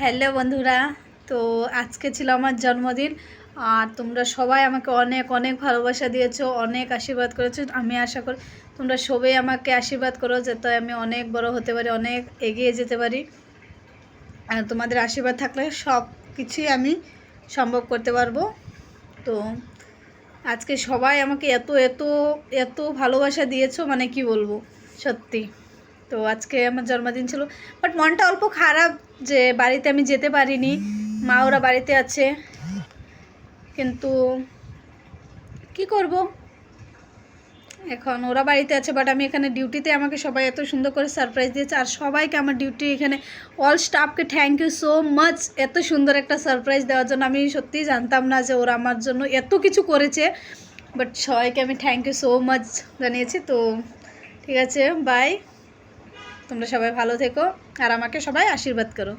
Hello বন্ধুরা, তো আজকে ছিল আমার জন্মদিন। আর তোমরা সবাই আমাকে অনেক অনেক ভালোবাসা দিয়েছো, অনেক আশীর্বাদ করেছো। আমি আশা করি তোমরা সবাই আমাকে আশীর্বাদ করো যাতে আমি অনেক বড় হতে পারি, অনেক এগিয়ে যেতে পারি। আর তোমাদের আশীর্বাদ থাকলে সব কিছুই আমি সম্ভব করতে পারবো। তো আজকে সবাই আমাকে এত এত এত ভালোবাসা দিয়েছো, মানে কি বলবো, সত্যি। তো আজকে আমার জন্মদিন ছিল, বাট মনটা অল্প খারাপ যে বাড়িতে আমি যেতে পারিনি। মা ওরা বাড়িতে আছে, কিন্তু কি করব, এখন ওরা বাড়িতে আছে, বাট আমি এখানে ডিউটিতে। আমাকে সবাই এত সুন্দর করে সারপ্রাইজ দিয়েছে, আর সবাইকে আমার ডিউটি এখানে অল স্টাফকে থ্যাংক ইউ সো মাচ এত সুন্দর একটা সারপ্রাইজ দেওয়ার জন্য। আমি সত্যিই জানতাম না যে ওরা আমার জন্য এত কিছু করেছে, বাট সবাইকে আমি থ্যাংক ইউ সো মাচ জানিয়েছি। তো ঠিক আছে, বাই। তোমরা সবাই ভালো থেকো আর আমাকে সবাই আশীর্বাদ করো।